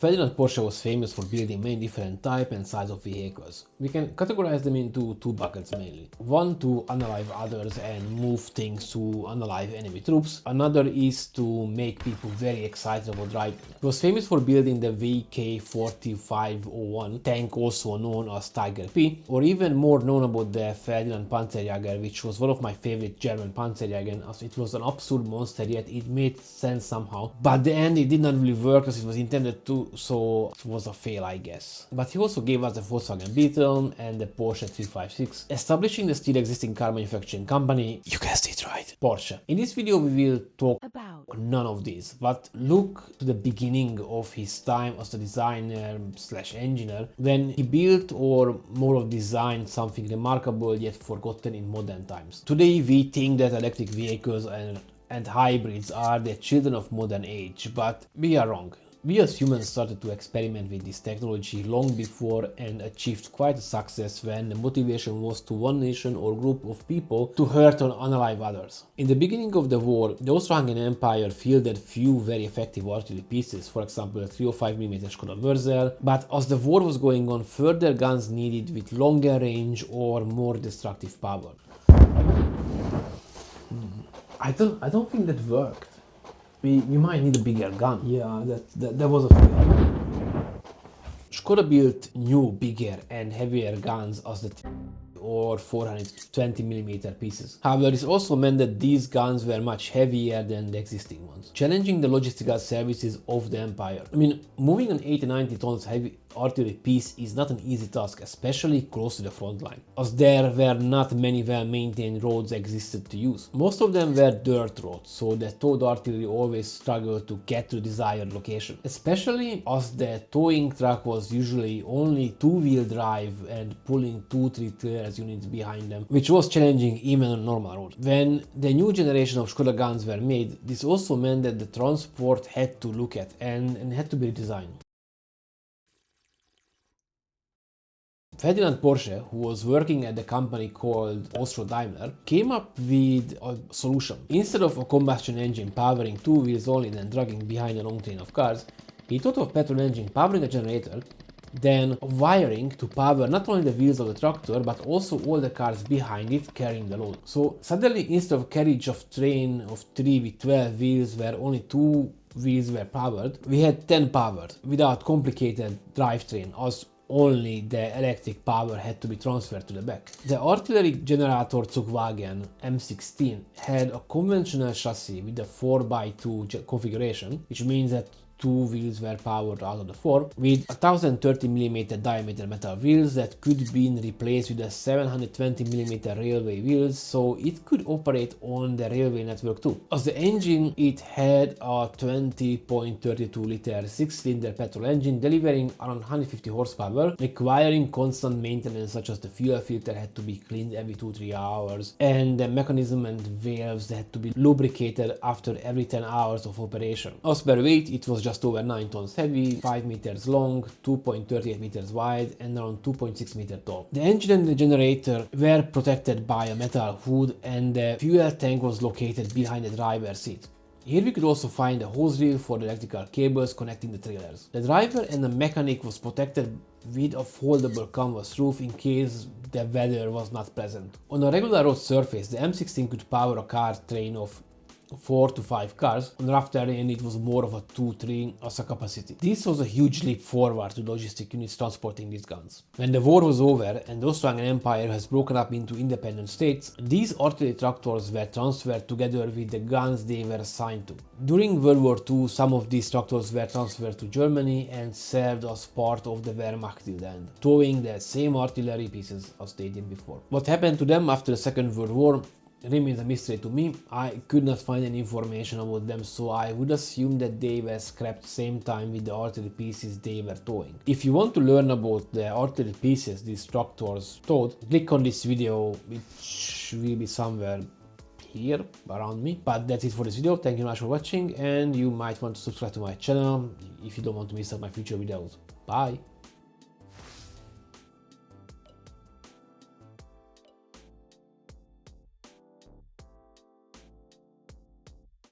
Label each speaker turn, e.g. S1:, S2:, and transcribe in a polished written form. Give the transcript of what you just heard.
S1: Ferdinand Porsche was famous for building many different type and size of vehicles. We can categorize them into two buckets mainly. One to unalive others and move things to unalive enemy troops. Another is to make people very excited about driving. He was famous for building the VK-4501 tank, also known as Tiger P, or even more known about the Ferdinand Panzerjäger, which was one of my favorite German Panzerjäger, as it was an absolute monster, yet it made sense somehow. But at the end it did not really work as it was intended to, so it was a fail, I guess. But he also gave us the Volkswagen Beetle and the Porsche 356, establishing the still existing car manufacturing company, you guessed it right, Porsche. In this video we will talk about none of these, but look to the beginning of his time as the designer slash engineer, when he built or more of designed something remarkable yet forgotten in modern times. Today we think that electric vehicles and hybrids are the children of modern age, but we are wrong. We as humans started to experiment with this technology long before and achieved quite a success when the motivation was to one nation or group of people to hurt or unalive others. In the beginning of the war, the Austro-Hungarian Empire fielded few very effective artillery pieces, for example a 305mm Skoda Mörser, but as the war was going on, further guns needed with longer range or more destructive power. I don't think that worked. We might need a bigger gun. Yeah, that was a fail. Skoda built new, bigger and heavier guns as the or 420mm pieces. However, this also meant that these guns were much heavier than the existing ones, challenging the logistical services of the empire. I mean, moving an 80-90 tons heavy artillery piece is not an easy task, especially close to the front line, as there were not many well-maintained roads existed to use. Most of them were dirt roads, so the towed artillery always struggled to get to the desired location, especially as the towing truck was usually only two-wheel drive and pulling 2-3 trailers units behind them, which was challenging even on normal roads. When the new generation of Skoda guns were made, this also meant that the transport had to look at and had to be redesigned. Ferdinand Porsche, who was working at the company called Austro-Daimler, came up with a solution. Instead of a combustion engine powering two wheels only and then dragging behind a long train of cars, he thought of petrol engine powering a generator, then wiring to power not only the wheels of the tractor but also all the cars behind it carrying the load. So suddenly, instead of carriage of train of 3 with 12 wheels where only 2 wheels were powered, we had 10 powered without complicated drivetrain, as only the electric power had to be transferred to the back. The Artillerie-Generatorzugwagen M16 had a conventional chassis with a 4x2 configuration, which means that 2 wheels were powered out of the 4, with 1030mm diameter metal wheels that could be replaced with a 720mm railway wheels, so it could operate on the railway network too. As the engine, it had a 20.32 liter 6-cylinder petrol engine delivering around 150 horsepower, requiring constant maintenance, such as the fuel filter had to be cleaned every 2-3 hours, and the mechanism and valves that had to be lubricated after every 10 hours of operation. As per weight, it was just over 9 tons heavy, 5 meters long, 2.38 meters wide, and around 2.6 meters tall. The engine and the generator were protected by a metal hood, and the fuel tank was located behind the driver's seat. Here we could also find a hose reel for the electrical cables connecting the trailers. The driver and the mechanic was protected with a foldable canvas roof in case the weather was not present. On a regular road surface, the M16 could power a car train of 4 to 5 cars. On rough terrain it was more of a 2-3 as a capacity. This was a huge leap forward to logistic units transporting these guns. When the war was over and the Austro-Hungarian Empire has broken up into independent states, these artillery tractors were transferred together with the guns they were assigned to. During World War II, some of these tractors were transferred to Germany and served as part of the Wehrmacht till the end, towing the same artillery pieces as they did before. What happened to them after the Second World War remains a mystery to me. I could not find any information about them, so I would assume that they were scrapped same time with the artillery pieces they were towing. If you want to learn about the artillery pieces these tractors towed, click on this video, which will be somewhere here around me. But that's it for this video. Thank you very much for watching, and you might want to subscribe to my channel if you don't want to miss out my future videos. Bye!